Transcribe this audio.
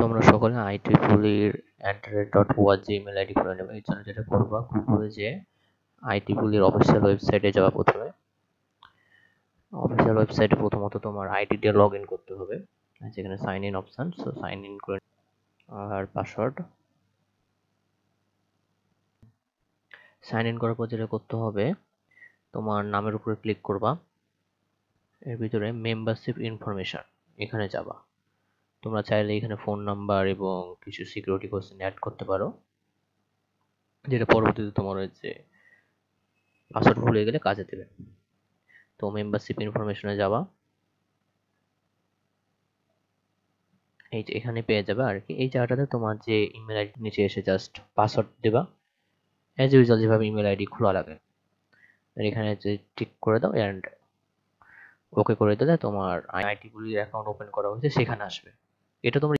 তোমরা সকলে IEEEর @org email ID করে নেবে। এর জন্য যেটা করবা, গুগলে যে IEEEর অফিসিয়াল ওয়েবসাইটে যাওয়া। প্রথমে অফিসিয়াল ওয়েবসাইটে প্রথমত তোমার আইডি দিয়ে লগ ইন করতে হবে, যেখানে sign in option, so sign in করে আর পাসওয়ার্ড সাইন ইন করার পর যেটা করতে হবে, তোমার নামের উপরে ক্লিক করবা, এর ভিতরে মেম্বারশিপ ইনফরমেশন এখানে যাবা। তোমরা চাইলে এখানে ফোন নাম্বার এবং কিছু সিকিউরিটি কোশ্চেন অ্যাড করতে পারো, যেটা পরবর্তীতে তোমার হচ্ছে পাসওয়ার্ড ভুলে গেলে কাজে দেবে। তো মেম্বারশিপ ইনফরমেশনে যাবা, এই যে এখানে পেয়ে যাবে আর কি। এই জায়গাটাতে তোমার যে ইমেল আইডি নিচে এসে জাস্ট পাসওয়ার্ড দেবা, অ্যাজ ইউজুয়াল যেভাবে ইমেল আইডি খোলা লাগে। আর এখানে যে টিক করে দাও এন্ড ওকে করে দিলে তোমার IIT-গুলির অ্যাকাউন্ট ওপেন করা হয়েছে সেখানে আসবে। এটা তোমরা